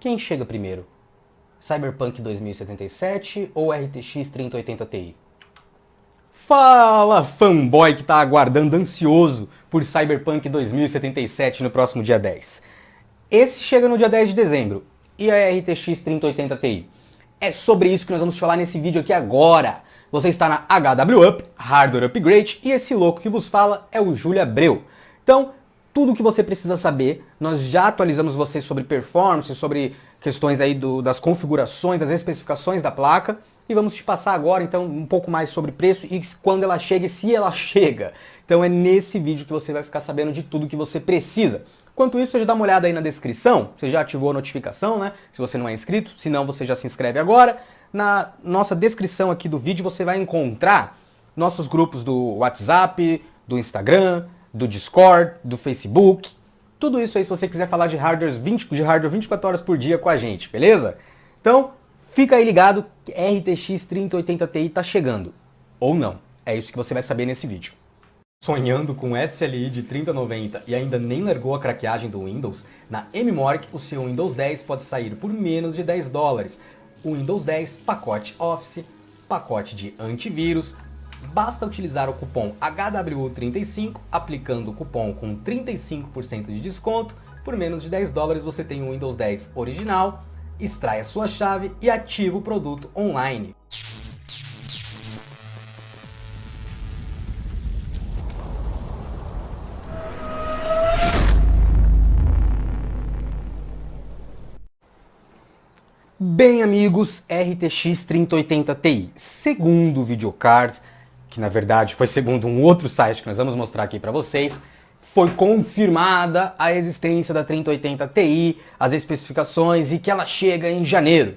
Quem chega primeiro? Cyberpunk 2077 ou RTX 3080 Ti? Fala, fanboy que tá aguardando ansioso por Cyberpunk 2077 no próximo dia 10. Esse chega no dia 10 de dezembro. E a RTX 3080 Ti? É sobre isso que nós vamos falar nesse vídeo aqui agora. Você está na HW Up, Hardware Upgrade, e esse louco que vos fala é o Júlio Abreu. Então, tudo o que você precisa saber, nós já atualizamos você sobre performance, sobre questões aí das configurações, das especificações da placa, e vamos te passar agora então um pouco mais sobre preço e quando ela chega e se ela chega. Então é nesse vídeo que você vai ficar sabendo de tudo que você precisa. Enquanto isso, você já dá uma olhada aí na descrição, você já ativou a notificação, né? Se você não é inscrito, se não, você já se inscreve agora. Na nossa descrição aqui do vídeo você vai encontrar nossos grupos do WhatsApp, do Instagram, do Discord, do Facebook. Tudo isso aí se você quiser falar de hardware 24 horas por dia com a gente, beleza? Então, fica aí ligado que RTX 3080 Ti tá chegando. Ou não. É isso que você vai saber nesse vídeo. Sonhando com SLI de 3090 e ainda nem largou a craqueagem do Windows? Na MMORC, o seu Windows 10 pode sair por menos de $10. O Windows 10, pacote Office, pacote de antivírus. Basta utilizar o cupom HWU35, aplicando o cupom com 35% de desconto. Por menos de $10 você tem um Windows 10 original, extrai a sua chave e ativa o produto online. Bem, amigos, RTX 3080 Ti, segundo o Videocards, que na verdade foi segundo um outro site que nós vamos mostrar aqui para vocês, foi confirmada a existência da 3080 Ti, as especificações e que ela chega em janeiro.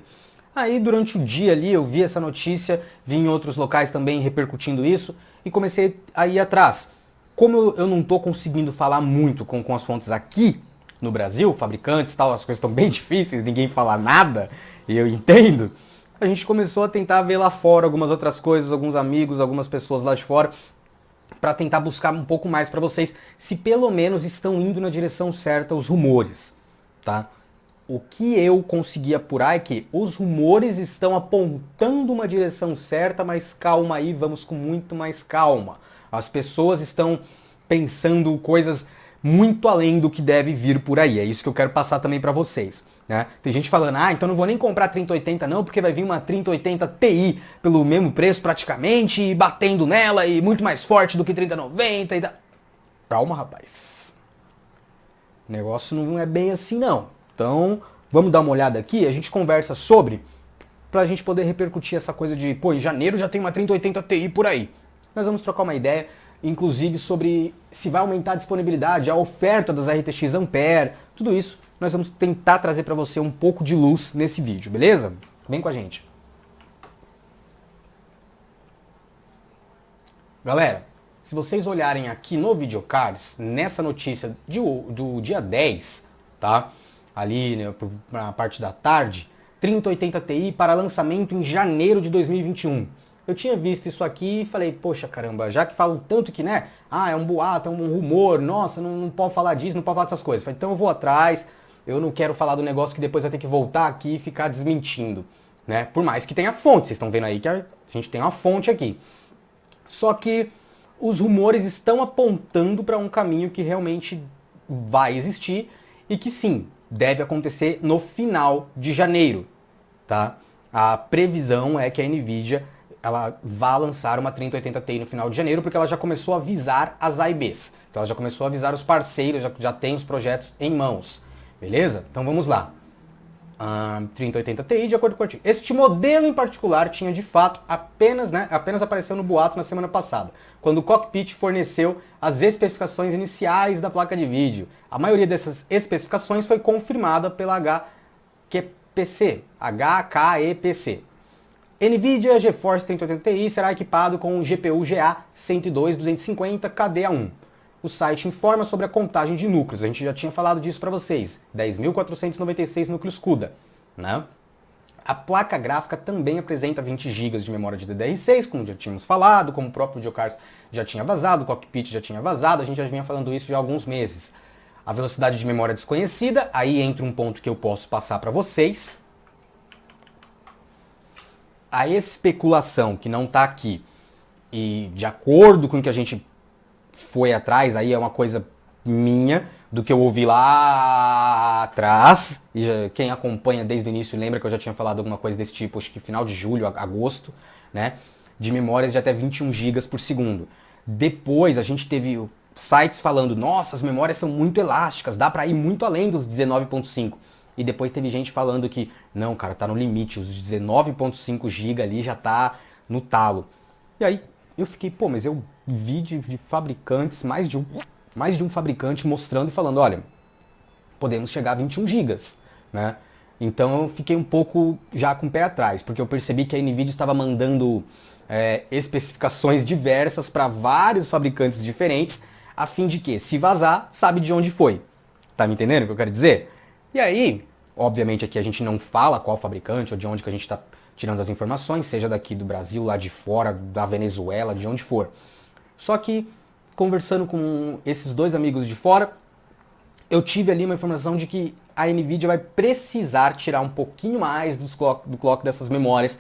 Aí durante o dia ali eu vi essa notícia, vi em outros locais também repercutindo isso e comecei a ir atrás. Como eu não estou conseguindo falar muito com as fontes aqui no Brasil, fabricantes e tal, as coisas estão bem difíceis, ninguém fala nada, e eu entendo, a gente começou a tentar ver lá fora algumas outras coisas, alguns amigos, algumas pessoas lá de fora, para tentar buscar um pouco mais para vocês, se pelo menos estão indo na direção certa os rumores, tá? O que eu consegui apurar é que os rumores estão apontando uma direção certa, mas calma aí, vamos com muito mais calma. As pessoas estão pensando coisas muito além do que deve vir por aí. É isso que eu quero passar também para vocês. Né? Tem gente falando, então não vou nem comprar 3080 não, porque vai vir uma 3080 Ti pelo mesmo preço praticamente, e batendo nela, e muito mais forte do que 3090 e tal. Calma, rapaz. O negócio não é bem assim não. Então, vamos dar uma olhada aqui, a gente conversa sobre, pra gente poder repercutir essa coisa de, pô, em janeiro já tem uma 3080 Ti por aí. Nós vamos trocar uma ideia, inclusive sobre se vai aumentar a disponibilidade, a oferta das RTX Ampere, tudo isso nós vamos tentar trazer para você um pouco de luz nesse vídeo, beleza? Vem com a gente. Galera, se vocês olharem aqui no Videocards, nessa notícia do dia 10, tá? Ali, né, na parte da tarde, 3080 Ti para lançamento em janeiro de 2021. Eu tinha visto isso aqui e falei, poxa caramba, já que falam tanto que, né? É um boato, é um rumor, nossa, não pode falar disso, não pode falar dessas coisas. Falei, então eu vou atrás, eu não quero falar do negócio que depois vai ter que voltar aqui e ficar desmentindo, né? Por mais que tenha fonte, vocês estão vendo aí que a gente tem uma fonte aqui. Só que os rumores estão apontando para um caminho que realmente vai existir e que sim, deve acontecer no final de janeiro, tá? A previsão é que a Nvidia ela vai lançar uma 3080 Ti no final de janeiro, porque ela já começou a avisar as AIBs. Então ela já começou a avisar os parceiros, já tem os projetos em mãos. Beleza? Então vamos lá. 3080 Ti, de acordo com o artigo. Este modelo em particular tinha de fato apenas apareceu no boato na semana passada, quando o Cockpit forneceu as especificações iniciais da placa de vídeo. A maioria dessas especificações foi confirmada pela HKEPC. NVIDIA GeForce 3080 Ti será equipado com um GPU GA 102.250 KDA1. O site informa sobre a contagem de núcleos, a gente já tinha falado disso para vocês, 10.496 núcleos CUDA. Né? A placa gráfica também apresenta 20 GB de memória de DDR6, como já tínhamos falado, como o próprio Videocards já tinha vazado, o Cockpit já tinha vazado, a gente já vinha falando isso já há alguns meses. a velocidade de memória desconhecida, aí entra um ponto que eu posso passar para vocês. A especulação que não está aqui, e de acordo com o que a gente foi atrás, aí é uma coisa minha, do que eu ouvi lá atrás, e quem acompanha desde o início lembra que eu já tinha falado alguma coisa desse tipo, acho que final de julho, agosto, né, de memórias de até 21 GB por segundo. Depois a gente teve sites falando, nossa, as memórias são muito elásticas, dá para ir muito além dos 19.5. E depois teve gente falando que, não, cara, tá no limite, os 19.5 GB ali já tá no talo. E aí eu fiquei, pô, mas eu vi de fabricantes, mais de um fabricante mostrando e falando, olha, podemos chegar a 21 GB, né? Então eu fiquei um pouco já com o pé atrás, porque eu percebi que a NVIDIA estava mandando especificações diversas para vários fabricantes diferentes, a fim de que, se vazar, sabe de onde foi. Tá me entendendo o que eu quero dizer? E aí, obviamente aqui a gente não fala qual fabricante ou de onde que a gente está tirando as informações, seja daqui do Brasil, lá de fora, da Venezuela, de onde for. Só que, conversando com esses dois amigos de fora, eu tive ali uma informação de que a NVIDIA vai precisar tirar um pouquinho mais do clock dessas memórias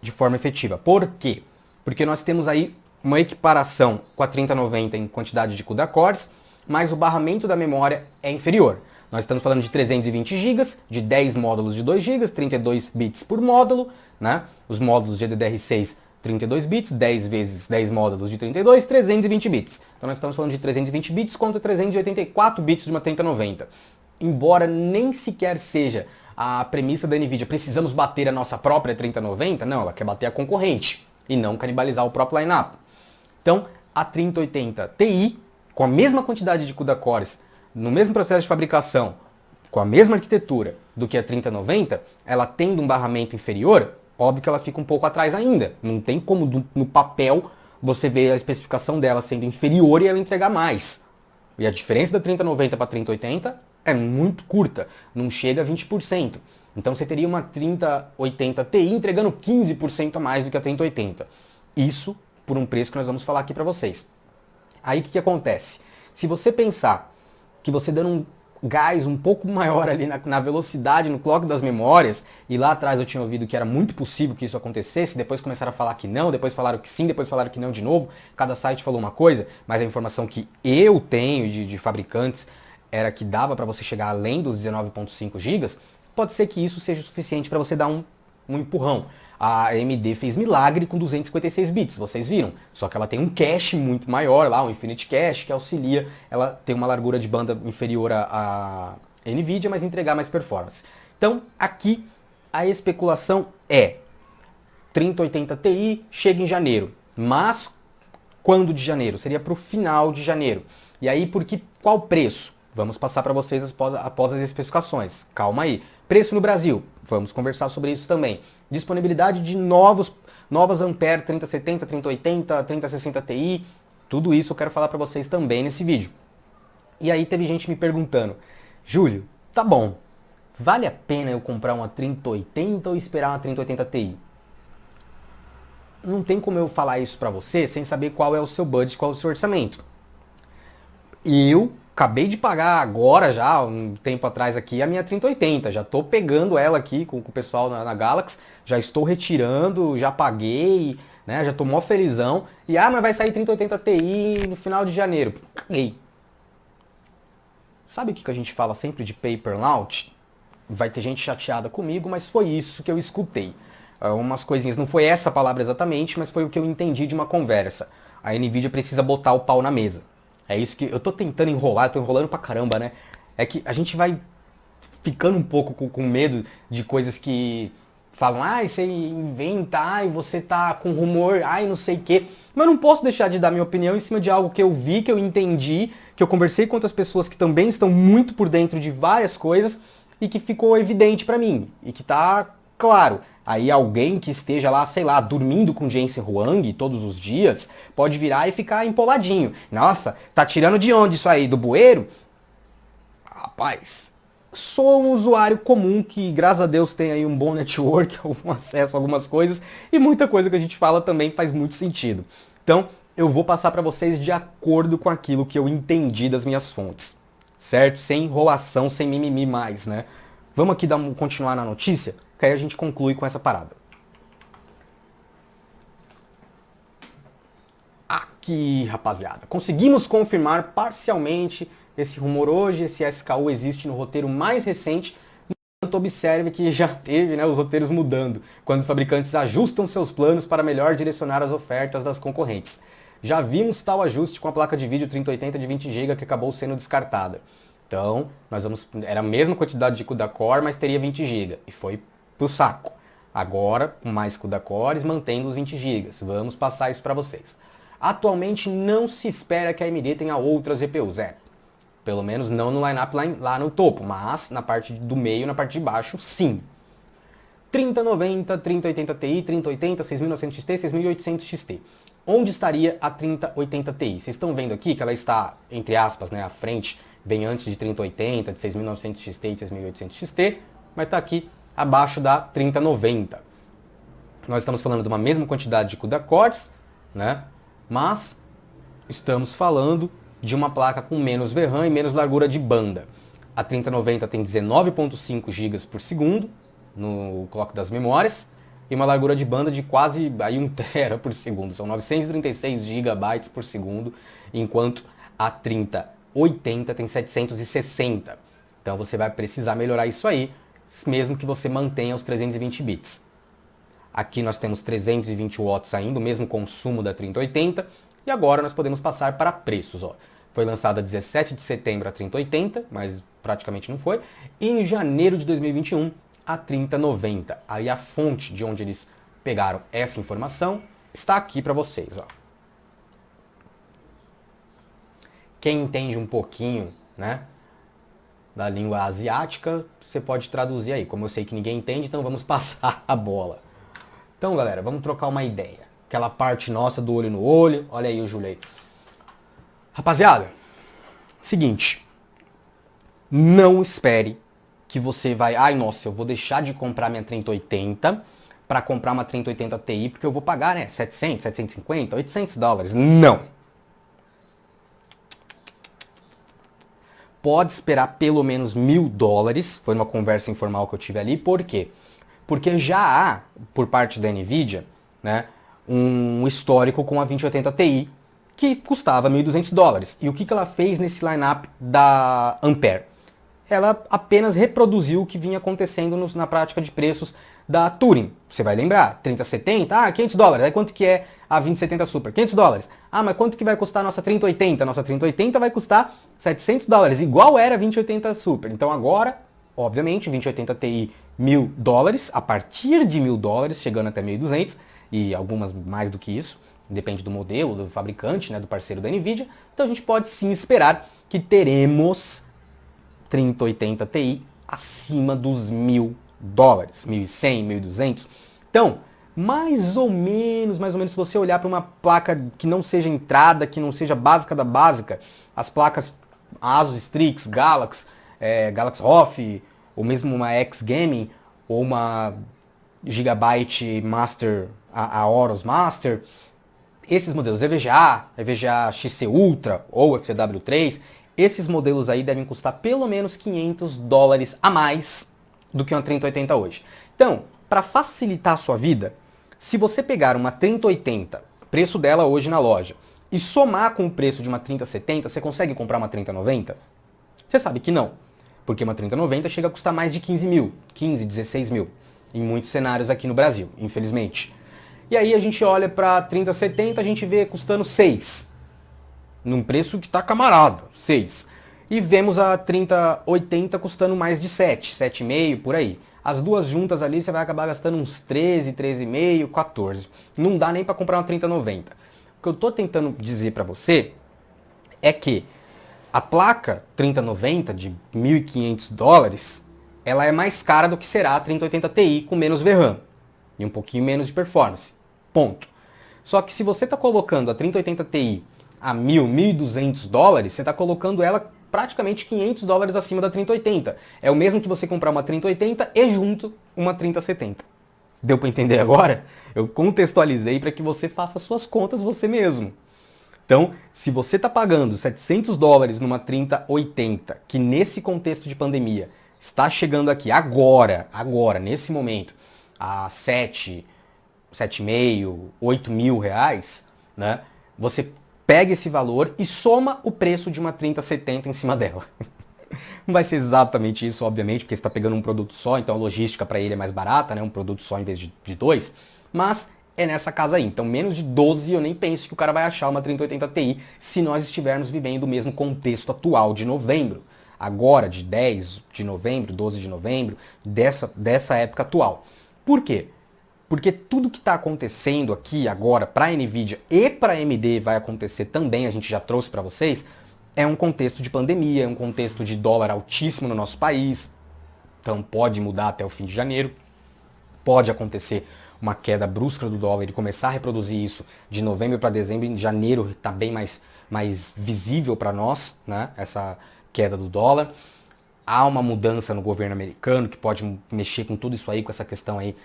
de forma efetiva. Por quê? Porque nós temos aí uma equiparação com a 3090 em quantidade de CUDA cores, mas o barramento da memória é inferior. Nós estamos falando de 320 GB, de 10 módulos de 2 GB, 32 bits por módulo, né? Os módulos GDDR6, 32 bits, 10 vezes 10 módulos de 32, 320 bits. Então nós estamos falando de 320 bits contra 384 bits de uma 3090. Embora nem sequer seja a premissa da NVIDIA, precisamos bater a nossa própria 3090, não, ela quer bater a concorrente e não canibalizar o próprio line-up. Então, a 3080 Ti, com a mesma quantidade de CUDA cores, no mesmo processo de fabricação, com a mesma arquitetura do que a 3090, ela tendo um barramento inferior, óbvio que ela fica um pouco atrás ainda. Não tem como no papel você ver a especificação dela sendo inferior e ela entregar mais. E a diferença da 3090 para a 3080 é muito curta, não chega a 20%. Então você teria uma 3080 Ti entregando 15% a mais do que a 3080. Isso por um preço que nós vamos falar aqui para vocês. Aí o que acontece? Se você pensar que você dando um gás um pouco maior ali na velocidade, no clock das memórias, e lá atrás eu tinha ouvido que era muito possível que isso acontecesse, depois começaram a falar que não, depois falaram que sim, depois falaram que não de novo, cada site falou uma coisa, mas a informação que eu tenho de fabricantes era que dava para você chegar além dos 19.5 GB, pode ser que isso seja o suficiente para você dar um empurrão. A AMD fez milagre com 256 bits, vocês viram. Só que ela tem um cache muito maior lá, um Infinity Cache, que auxilia ela ter uma largura de banda inferior à NVIDIA, mas entregar mais performance. Então, aqui, a especulação é 3080 Ti chega em janeiro. Mas, quando de janeiro? Seria para o final de janeiro. E aí, qual preço? Vamos passar para vocês após as especificações. Calma aí. Preço no Brasil. Vamos conversar sobre isso também. Disponibilidade de novas Ampere 3070, 3080, 3060 Ti. Tudo isso eu quero falar para vocês também nesse vídeo. E aí teve gente me perguntando, Júlio, tá bom, vale a pena eu comprar uma 3080 ou esperar uma 3080 Ti? Não tem como eu falar isso para você sem saber qual é o seu budget, qual é o seu orçamento. Eu acabei de pagar agora já, um tempo atrás aqui, a minha 3080. Já estou pegando ela aqui com o pessoal na Galaxy, já estou retirando, já paguei, né? Já estou mó felizão. E mas vai sair 3080 Ti no final de janeiro. Caguei. Sabe o que a gente fala sempre de paper launch? Vai ter gente chateada comigo, mas foi isso que eu escutei. Umas coisinhas, não foi essa palavra exatamente, mas foi o que eu entendi de uma conversa. A NVIDIA precisa botar o pau na mesa. É isso que eu tô tentando enrolar, eu tô enrolando pra caramba, né? É que a gente vai ficando um pouco com medo de coisas que falam, você inventa, você tá com rumor, não sei o quê. Mas eu não posso deixar de dar minha opinião em cima de algo que eu vi, que eu entendi, que eu conversei com outras pessoas que também estão muito por dentro de várias coisas e que ficou evidente pra mim. E que tá claro. Aí alguém que esteja lá, sei lá, dormindo com Jensen Huang todos os dias, pode virar e ficar empoladinho. Nossa, tá tirando de onde isso aí? Do bueiro? Rapaz, sou um usuário comum que, graças a Deus, tem aí um bom network, algum acesso a algumas coisas, e muita coisa que a gente fala também faz muito sentido. Então, eu vou passar para vocês de acordo com aquilo que eu entendi das minhas fontes. certo? Sem enrolação, sem mimimi mais, né? Vamos aqui continuar na notícia, que aí a gente conclui com essa parada. Aqui, rapaziada, conseguimos confirmar parcialmente esse rumor hoje. Esse SKU existe no roteiro mais recente. Enquanto observe que já teve, né, os roteiros mudando, quando os fabricantes ajustam seus planos para melhor direcionar as ofertas das concorrentes. Já vimos tal ajuste com a placa de vídeo 3080 de 20 GB que acabou sendo descartada. Então, era a mesma quantidade de CUDA Core, mas teria 20 GB e foi pro saco. Agora, com mais CUDA Cores, mantendo os 20 GB. Vamos passar isso para vocês. Atualmente não se espera que a AMD tenha outras GPUs, pelo menos não no lineup lá no topo, mas na parte do meio, na parte de baixo, sim. 3090, 3080 Ti, 3080, 6900 XT, 6800 XT. Onde estaria a 3080 Ti? Vocês estão vendo aqui que ela está, entre aspas, né, à frente, bem antes de 3080, de 6900 XT e de 6800 XT, mas está aqui abaixo da 3090. Nós estamos falando de uma mesma quantidade de CUDA Cores, né? Mas estamos falando de uma placa com menos VRAM e menos largura de banda. A 3090 tem 19.5 GB por segundo no clock das memórias e uma largura de banda de quase aí 1 TB por segundo. São 936 GB por segundo, enquanto a 3080 tem 760. Então você vai precisar melhorar isso aí, mesmo que você mantenha os 320 bits. Aqui nós temos 320 watts ainda, o mesmo consumo da 3080. E agora nós podemos passar para preços. Ó. Foi lançada 17 de setembro a 3080, mas praticamente não foi. E em janeiro de 2021 a 3090. Aí a fonte de onde eles pegaram essa informação está aqui para vocês. Ó. Quem entende um pouquinho, né, da língua asiática, você pode traduzir aí. Como eu sei que ninguém entende, então vamos passar a bola. Então, galera, vamos trocar uma ideia. Aquela parte nossa do olho no olho. Olha aí o Júlio aí. Rapaziada, seguinte. Não espere que você vai... Ai, nossa, eu vou deixar de comprar minha 3080 para comprar uma 3080 Ti, porque eu vou pagar, né, 700, 750, 800 dólares. Não. Pode esperar pelo menos $1.000. Foi uma conversa informal que eu tive ali. Por quê? Porque já há, por parte da NVIDIA, né, um histórico com a 2080 Ti, que custava $1.200. E o que ela fez nesse lineup da Ampere? Ela apenas reproduziu o que vinha acontecendo na prática de preços da Turing. Você vai lembrar, 3070, $500. Aí quanto que é a 2070 Super? $500. Ah, mas quanto que vai custar a nossa 3080? Nossa 3080 vai custar $700, igual era a 2080 Super. Então agora, obviamente, 2080 Ti $1.000, a partir de $1.000, chegando até 1.200, e algumas mais do que isso, depende do modelo, do fabricante, né, do parceiro da NVIDIA. Então a gente pode sim esperar que teremos 3080 Ti acima dos $1.000, 1.100, 1.200. Então, mais ou menos, se você olhar para uma placa que não seja entrada, que não seja básica da básica, as placas Asus Strix, Galaxy, Galaxy Off, ou mesmo uma X Gaming, ou uma Gigabyte Master, a Aorus Master, esses modelos EVGA, EVGA XC Ultra ou FTW3, esses modelos aí devem custar pelo menos $500 a mais do que uma 3080 hoje. Então, para facilitar a sua vida, se você pegar uma 3080, preço dela hoje na loja, e somar com o preço de uma 3070, você consegue comprar uma 3090? Você sabe que não, porque uma 3090 chega a custar mais de 15 mil, 15, 16 mil, em muitos cenários aqui no Brasil, infelizmente. E aí a gente olha para 3070, a gente vê custando 6, num preço que tá camarada, 6. E vemos a 3080 custando mais de 7, 7,5 por aí. As duas juntas ali você vai acabar gastando uns 13, 13,5, 14. Não dá nem para comprar uma 3090. O que eu tô tentando dizer para você é que a placa 3090 de $1.500, ela é mais cara do que será a 3080 Ti com menos VRAM e um pouquinho menos de performance. Ponto. Só que se você está colocando a 3080 Ti a $1.000, $1.200, você está colocando ela praticamente $500 acima da 3080. É o mesmo que você comprar uma 3080 e junto uma 3070. Deu para entender agora? Eu contextualizei para que você faça suas contas você mesmo. Então, se você está pagando $700 numa 3080, que nesse contexto de pandemia está chegando aqui agora, nesse momento, a 7,5, 8 mil reais, né? Você pega esse valor e soma o preço de uma 3070 em cima dela. Não vai ser exatamente isso, obviamente, porque você está pegando um produto só, então a logística para ele é mais barata, né? Um produto só em vez de dois. Mas é nessa casa aí. Então menos de 12 eu nem penso que o cara vai achar uma 3080 Ti se nós estivermos vivendo o mesmo contexto atual de novembro. Agora, de 10 de novembro, 12 de novembro, dessa época atual. Por quê? Porque tudo que está acontecendo aqui agora para a Nvidia e para a AMD vai acontecer também, a gente já trouxe para vocês, é um contexto de pandemia, é um contexto de dólar altíssimo no nosso país, então pode mudar até o fim de janeiro, pode acontecer uma queda brusca do dólar e começar a reproduzir isso de novembro para dezembro, em janeiro está bem mais visível para nós, né, essa queda do dólar. Há uma mudança no governo americano que pode mexer com tudo isso aí, com essa questão aí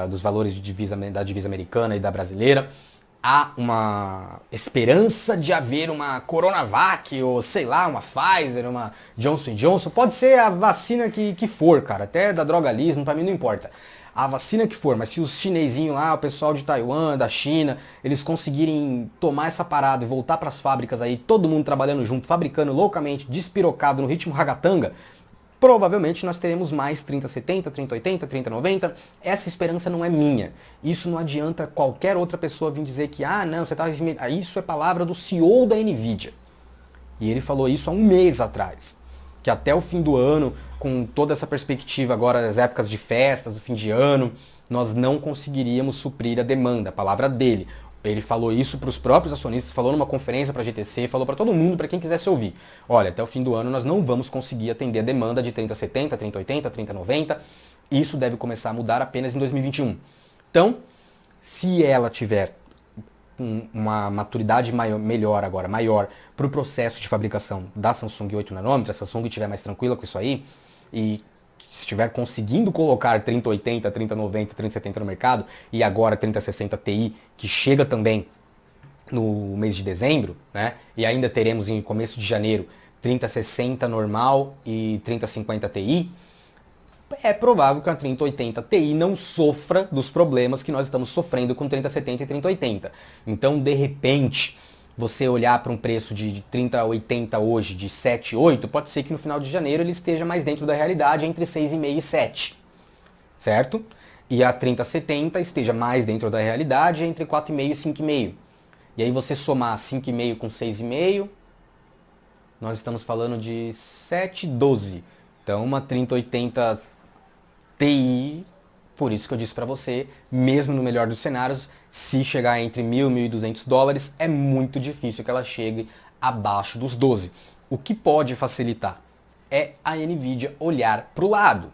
dos valores de da divisa americana e da brasileira. Há uma esperança de haver uma Coronavac, ou sei lá, uma Pfizer, uma Johnson Johnson. Pode ser a vacina que for, cara, até da Drogalismo, pra mim não importa. A vacina que for, mas se os chinesinhos lá, o pessoal de Taiwan, da China, eles conseguirem tomar essa parada e voltar para as fábricas aí, todo mundo trabalhando junto, fabricando loucamente, despirocado no ritmo ragatanga, provavelmente nós teremos mais 3070, 3080, 3090. Essa esperança não é minha. Isso não adianta qualquer outra pessoa vir dizer que, não, você tá... Isso é palavra do CEO da Nvidia. E ele falou isso há um mês atrás. Que até o fim do ano, com toda essa perspectiva agora, as épocas de festas, do fim de ano, nós não conseguiríamos suprir a demanda, a palavra dele. Ele falou isso para os próprios acionistas, falou numa conferência para a GTC, falou para todo mundo, para quem quisesse ouvir. Olha, até o fim do ano nós não vamos conseguir atender a demanda de 3070, 3080, 3090. Isso deve começar a mudar apenas em 2021. Então, se ela tiver uma maturidade maior para o processo de fabricação da Samsung 8 nanômetros, a Samsung estiver mais tranquila com isso aí, e estiver conseguindo colocar 3080, 3090, 3070 no mercado, e agora 3060 Ti, que chega também no mês de dezembro, né? E ainda teremos em começo de janeiro 3060 normal e 3050 Ti, é provável que a 3080 Ti não sofra dos problemas que nós estamos sofrendo com 3070 e 3080. Então, de repente, você olhar para um preço de 3080 hoje de 7, 8, pode ser que no final de janeiro ele esteja mais dentro da realidade, entre 6,5 e 7, certo? E a 3070 esteja mais dentro da realidade, entre 4,5 e 5,5. E aí você somar 5,5 com 6,5, nós estamos falando de 7, 12. Então uma 3080 Ti, por isso que eu disse para você, mesmo no melhor dos cenários, se chegar entre $1.000 e $1.200, é muito difícil que ela chegue abaixo dos 12. O que pode facilitar é a Nvidia olhar para o lado,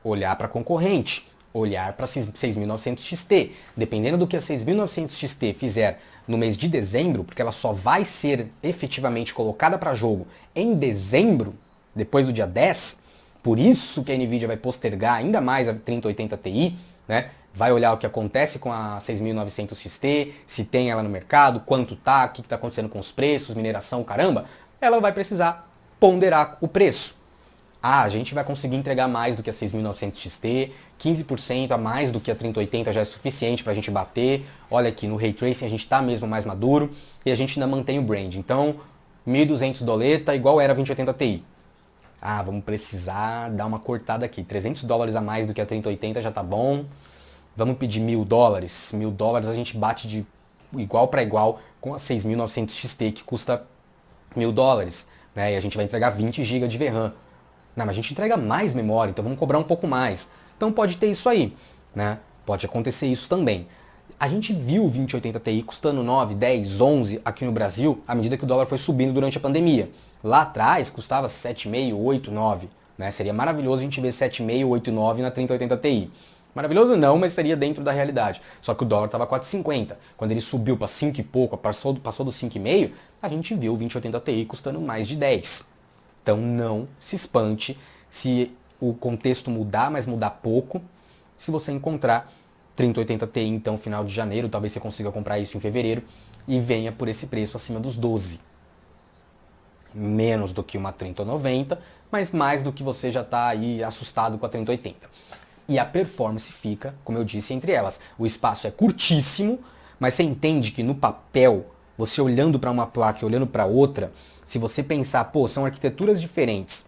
olhar para a concorrente, olhar para 6900 XT. Dependendo do que a 6900 XT fizer no mês de dezembro, porque ela só vai ser efetivamente colocada para jogo em dezembro, depois do dia 10, por isso que a Nvidia vai postergar ainda mais a 3080 Ti, né? Vai olhar o que acontece com a 6900 XT, se tem ela no mercado, quanto tá, o que está acontecendo com os preços, mineração, caramba. Ela vai precisar ponderar o preço. A gente vai conseguir entregar mais do que a 6900 XT, 15% a mais do que a 3080 já é suficiente para a gente bater. Olha aqui, no Ray Tracing a gente está mesmo mais maduro e a gente ainda mantém o brand. Então, $1.200 igual era a 2080 Ti. Vamos precisar dar uma cortada aqui. $300 a mais do que a 3080 já tá bom. Vamos pedir $1.000. $1.000 a gente bate de igual para igual com a 6900 XT, que custa $1.000. Né? E a gente vai entregar 20 GB de VRAM. Não, mas a gente entrega mais memória, então vamos cobrar um pouco mais. Então pode ter isso aí. Né? Pode acontecer isso também. A gente viu o 2080 Ti custando 9, 10, 11 aqui no Brasil, à medida que o dólar foi subindo durante a pandemia. Lá atrás custava 7,5, 8, 9. Né? Seria maravilhoso a gente ver 7,5, 8, 9 na 3080 Ti. Maravilhoso não, mas seria dentro da realidade. Só que o dólar estava 4,50. Quando ele subiu para 5 e pouco, passou dos 5,5, a gente viu o 2080 Ti custando mais de 10. Então não se espante se o contexto mudar, mas mudar pouco, se você encontrar 3080 Ti, então, final de janeiro, talvez você consiga comprar isso em fevereiro, e venha por esse preço acima dos 12. Menos do que uma 3090, mas mais do que você já está aí assustado com a 3080. E a performance fica, como eu disse, entre elas. O espaço é curtíssimo, mas você entende que no papel, você olhando para uma placa e olhando para outra, se você pensar, pô, são arquiteturas diferentes,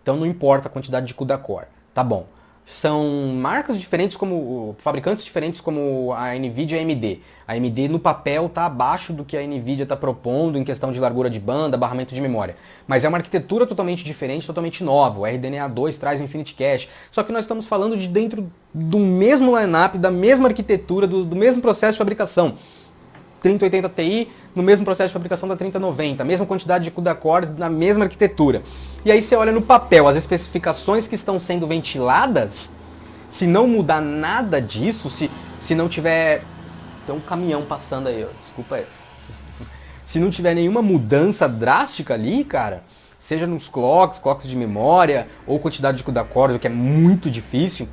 então não importa a quantidade de CUDA-core, tá bom. São marcas diferentes, como fabricantes diferentes como a NVIDIA e a AMD. A AMD no papel está abaixo do que a NVIDIA está propondo em questão de largura de banda, barramento de memória. Mas é uma arquitetura totalmente diferente, totalmente nova. O RDNA 2 traz o Infinity Cache. Só que nós estamos falando de dentro do mesmo line-up, da mesma arquitetura, do mesmo processo de fabricação. 3080 Ti no mesmo processo de fabricação da 3090, a mesma quantidade de CUDA-cores na mesma arquitetura. E aí você olha no papel, as especificações que estão sendo ventiladas, se não mudar nada disso, se não tiver... Tem um caminhão passando aí, desculpa aí. Se não tiver nenhuma mudança drástica ali, cara, seja nos clocks de memória, ou quantidade de CUDA-cores, o que é muito difícil,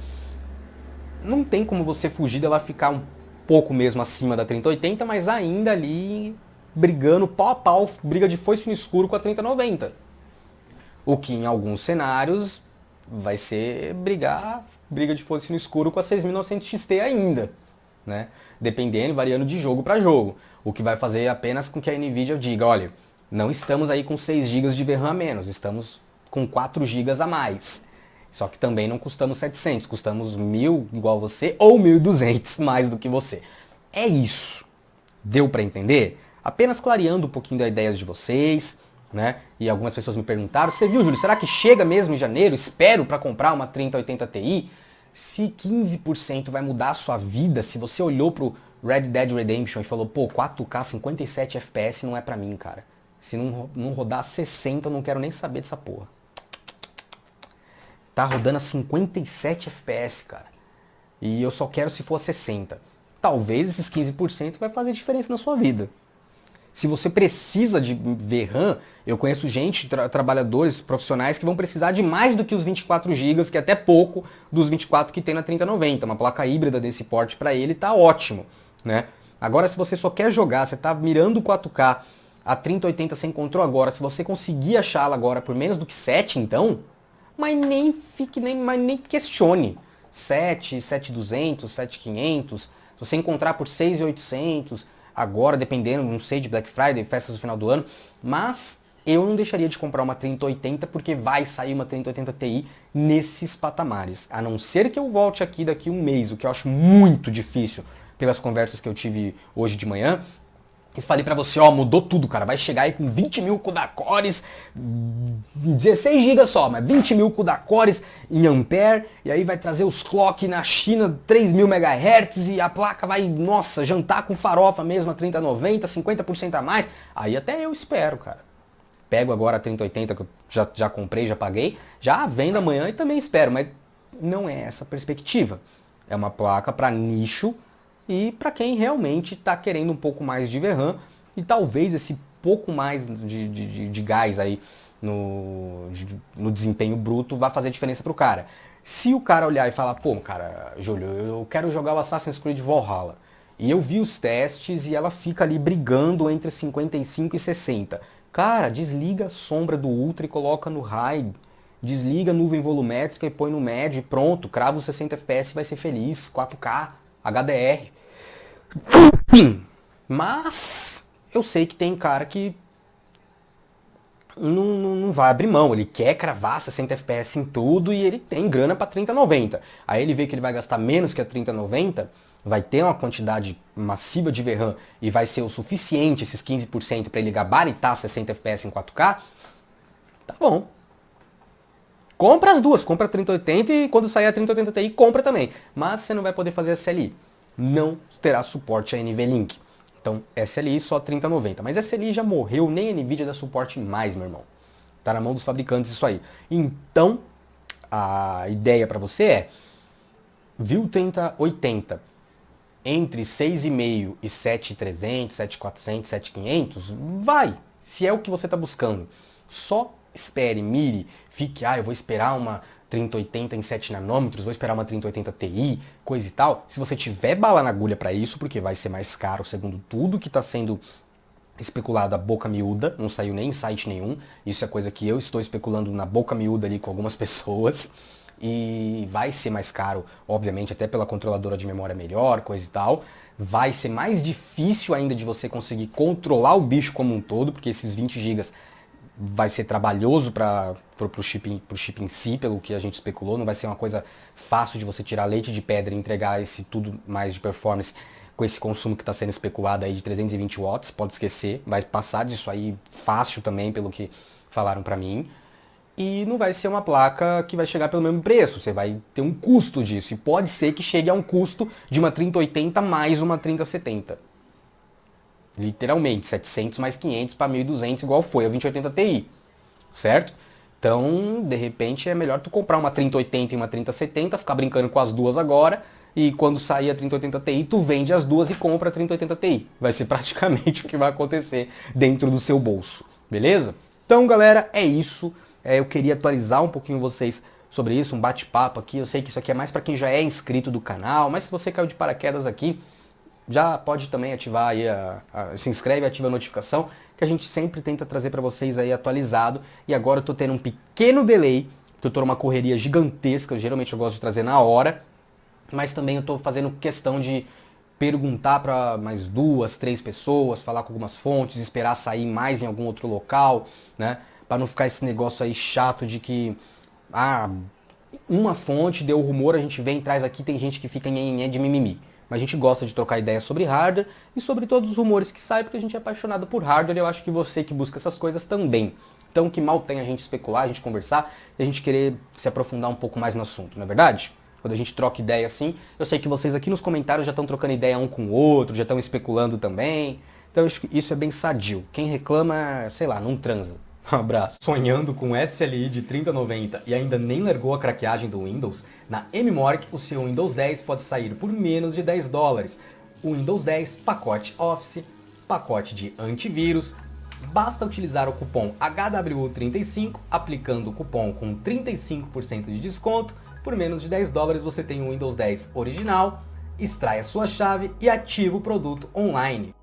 não tem como você fugir dela ficar um pouco mesmo acima da 3080, mas ainda ali brigando pau a pau, briga de foice no escuro com a 3090. O que em alguns cenários vai ser briga de foice no escuro com a 6900 XT ainda, né? Dependendo, variando de jogo para jogo. O que vai fazer apenas com que a NVIDIA diga, olha, não estamos aí com 6 GB de VRAM a menos, estamos com 4 GB a mais. Só que também não custamos 700, custamos 1.000 igual você ou 1.200 mais do que você. É isso. Deu para entender? Apenas clareando um pouquinho das ideias de vocês, né? E algumas pessoas me perguntaram, você viu, Júlio, será que chega mesmo em janeiro? Espero para comprar uma 3080 Ti? Se 15% vai mudar a sua vida, se você olhou pro Red Dead Redemption e falou, pô, 4K 57 FPS não é pra mim, cara. Se não rodar 60, eu não quero nem saber dessa porra. Tá rodando a 57 FPS, cara. E eu só quero se for 60. Talvez esses 15% vai fazer diferença na sua vida. Se você precisa de VRAM, eu conheço gente, trabalhadores profissionais que vão precisar de mais do que os 24 GB, que é até pouco dos 24 que tem na 3090. Uma placa híbrida desse porte para ele tá ótimo, né? Agora, se você só quer jogar, você tá mirando 4K, a 3080 você encontrou agora, se você conseguir achá-la agora por menos do que 7, então, mas nem questione. 7, 7.200, 7.500, se você encontrar por 6.800, agora dependendo, não sei, de Black Friday, festas do final do ano, mas eu não deixaria de comprar uma 3080 porque vai sair uma 3080 Ti nesses patamares. A não ser que eu volte aqui daqui um mês, o que eu acho muito difícil pelas conversas que eu tive hoje de manhã, e falei pra você, ó, mudou tudo, cara, vai chegar aí com 20.000 CUDA-cores, 16 GB só, mas 20.000 CUDA-cores em Ampere, e aí vai trazer os clock na China, 3.000 MHz, e a placa vai, nossa, jantar com farofa mesmo, a 3090, 50% a mais, aí até eu espero, cara. Pego agora a 3080 que eu já comprei, já paguei, já vendo amanhã e também espero, mas não é essa a perspectiva. É uma placa para nicho, e para quem realmente está querendo um pouco mais de VRAM e talvez esse pouco mais de gás aí no desempenho bruto vai fazer diferença para o cara. Se o cara olhar e falar, pô, cara, Júlio, eu quero jogar o Assassin's Creed Valhalla, e eu vi os testes e ela fica ali brigando entre 55 e 60. Cara, desliga a sombra do Ultra e coloca no High, desliga a nuvem volumétrica e põe no médio e pronto, crava os 60 FPS e vai ser feliz, 4K, HDR. Mas eu sei que tem cara que não vai abrir mão, ele quer cravar 60 FPS em tudo e ele tem grana para 3090. Aí ele vê que ele vai gastar menos que a 3090, vai ter uma quantidade massiva de VRAM e vai ser o suficiente, esses 15%, para ele gabaritar 60 FPS em 4K, tá bom. Compra as duas, compra a 3080 e quando sair a 3080 Ti, compra também. Mas você não vai poder fazer SLI. Não terá suporte a NVLink. Então, SLI só 3090. Mas SLI já morreu, nem a NVIDIA dá suporte mais, meu irmão. Tá na mão dos fabricantes isso aí. Então, a ideia para você é, viu 3080 entre 6,5 e 7,300, 7,400, 7,500? Vai, se é o que você está buscando. Só espere, mire, fique, eu vou esperar uma 3080 em 7 nanômetros, vou esperar uma 3080 Ti, coisa e tal. Se você tiver bala na agulha para isso, porque vai ser mais caro segundo tudo que está sendo especulado a boca miúda, não saiu nem em site nenhum, isso é coisa que eu estou especulando na boca miúda ali com algumas pessoas, e vai ser mais caro, obviamente, até pela controladora de memória melhor, coisa e tal. Vai ser mais difícil ainda de você conseguir controlar o bicho como um todo, porque esses 20 GB vai ser trabalhoso para o chip em si, pelo que a gente especulou, não vai ser uma coisa fácil de você tirar leite de pedra e entregar esse tudo mais de performance com esse consumo que está sendo especulado aí de 320 watts, pode esquecer, vai passar disso aí fácil também, pelo que falaram para mim. E não vai ser uma placa que vai chegar pelo mesmo preço, você vai ter um custo disso, e pode ser que chegue a um custo de uma 3080 mais uma 3070. Literalmente, 700 mais 500 para 1.200, igual foi a 2080 Ti, certo? Então, de repente, é melhor tu comprar uma 3080 e uma 3070, ficar brincando com as duas agora, e quando sair a 3080 Ti, tu vende as duas e compra a 3080 Ti. Vai ser praticamente o que vai acontecer dentro do seu bolso, beleza? Então, galera, é isso. Eu queria atualizar um pouquinho vocês sobre isso, um bate-papo aqui. Eu sei que isso aqui é mais para quem já é inscrito do canal, mas se você caiu de paraquedas aqui, já pode também ativar aí, se inscreve e ativa a notificação, que a gente sempre tenta trazer para vocês aí atualizado. E agora eu tô tendo um pequeno delay, que eu tô numa correria gigantesca, geralmente eu gosto de trazer na hora, mas também eu tô fazendo questão de perguntar para mais 2, 3 pessoas, falar com algumas fontes, esperar sair mais em algum outro local, né? Para não ficar esse negócio aí chato de que uma fonte deu rumor, a gente vem, traz aqui, tem gente que fica de mimimi. Mas a gente gosta de trocar ideias sobre hardware e sobre todos os rumores que saem, porque a gente é apaixonado por hardware e eu acho que você que busca essas coisas também. Então que mal tem a gente especular, a gente conversar e a gente querer se aprofundar um pouco mais no assunto, não é verdade? Quando a gente troca ideia assim, eu sei que vocês aqui nos comentários já estão trocando ideia um com o outro, já estão especulando também. Então isso é bem sadio. Quem reclama, sei lá, não transa. Um abraço. Sonhando com SLI de 3090 e ainda nem largou a craqueagem do Windows? Na MMORC, o seu Windows 10 pode sair por menos de $10. O Windows 10, pacote Office, pacote de antivírus. Basta utilizar o cupom HWU35, aplicando o cupom com 35% de desconto. Por menos de $10 você tem o Windows 10 original, extrai a sua chave e ativa o produto online.